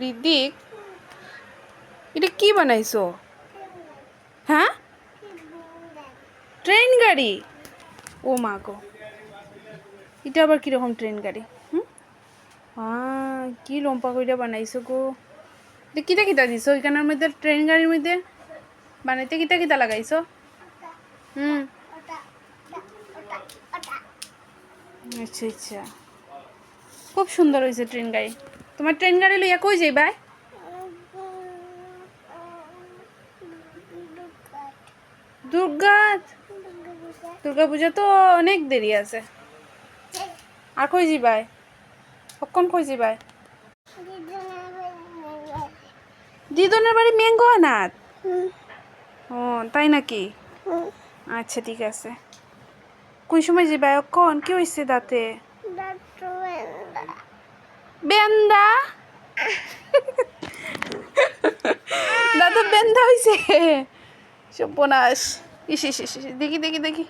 ঋদিক, এটা কি বানাইছো? হ্যাঁ, ট্রেন গাড়ি। ও মা গো, এটা আবার কিরকম ট্রেন গাড়ি? কি লম্পা কইরা বানাইছো গো। এটা কিতা কিতা দিছো ওইখানের মধ্যে? ট্রেন গাড়ির মধ্যে বানাইতে কিতা কিতা লাগাইছো? আচ্ছা আচ্ছা, খুব সুন্দর হয়েছে ট্রেন গাড়ি। তোমার ট্রেন গাড়ি লইয়া কই যাইবা? দুর্গাত। দুর্গা পূজা তো অনেক দেরি আছে। আর কই যাইবাই? কখন কই যাইবাই? দিদনের বাড়ি ম্যাঙ্গো আনাত। ও তাই নাকি? আচ্ছা ঠিক আছে। কোন সময় যাইবাই? কখন কি হয়েছে দাঁতে? বেন্দা? দাদা বেন্দা হয়েছে? সর্বনাশ। ইস ইস ইস, দেখি দেখি দেখি।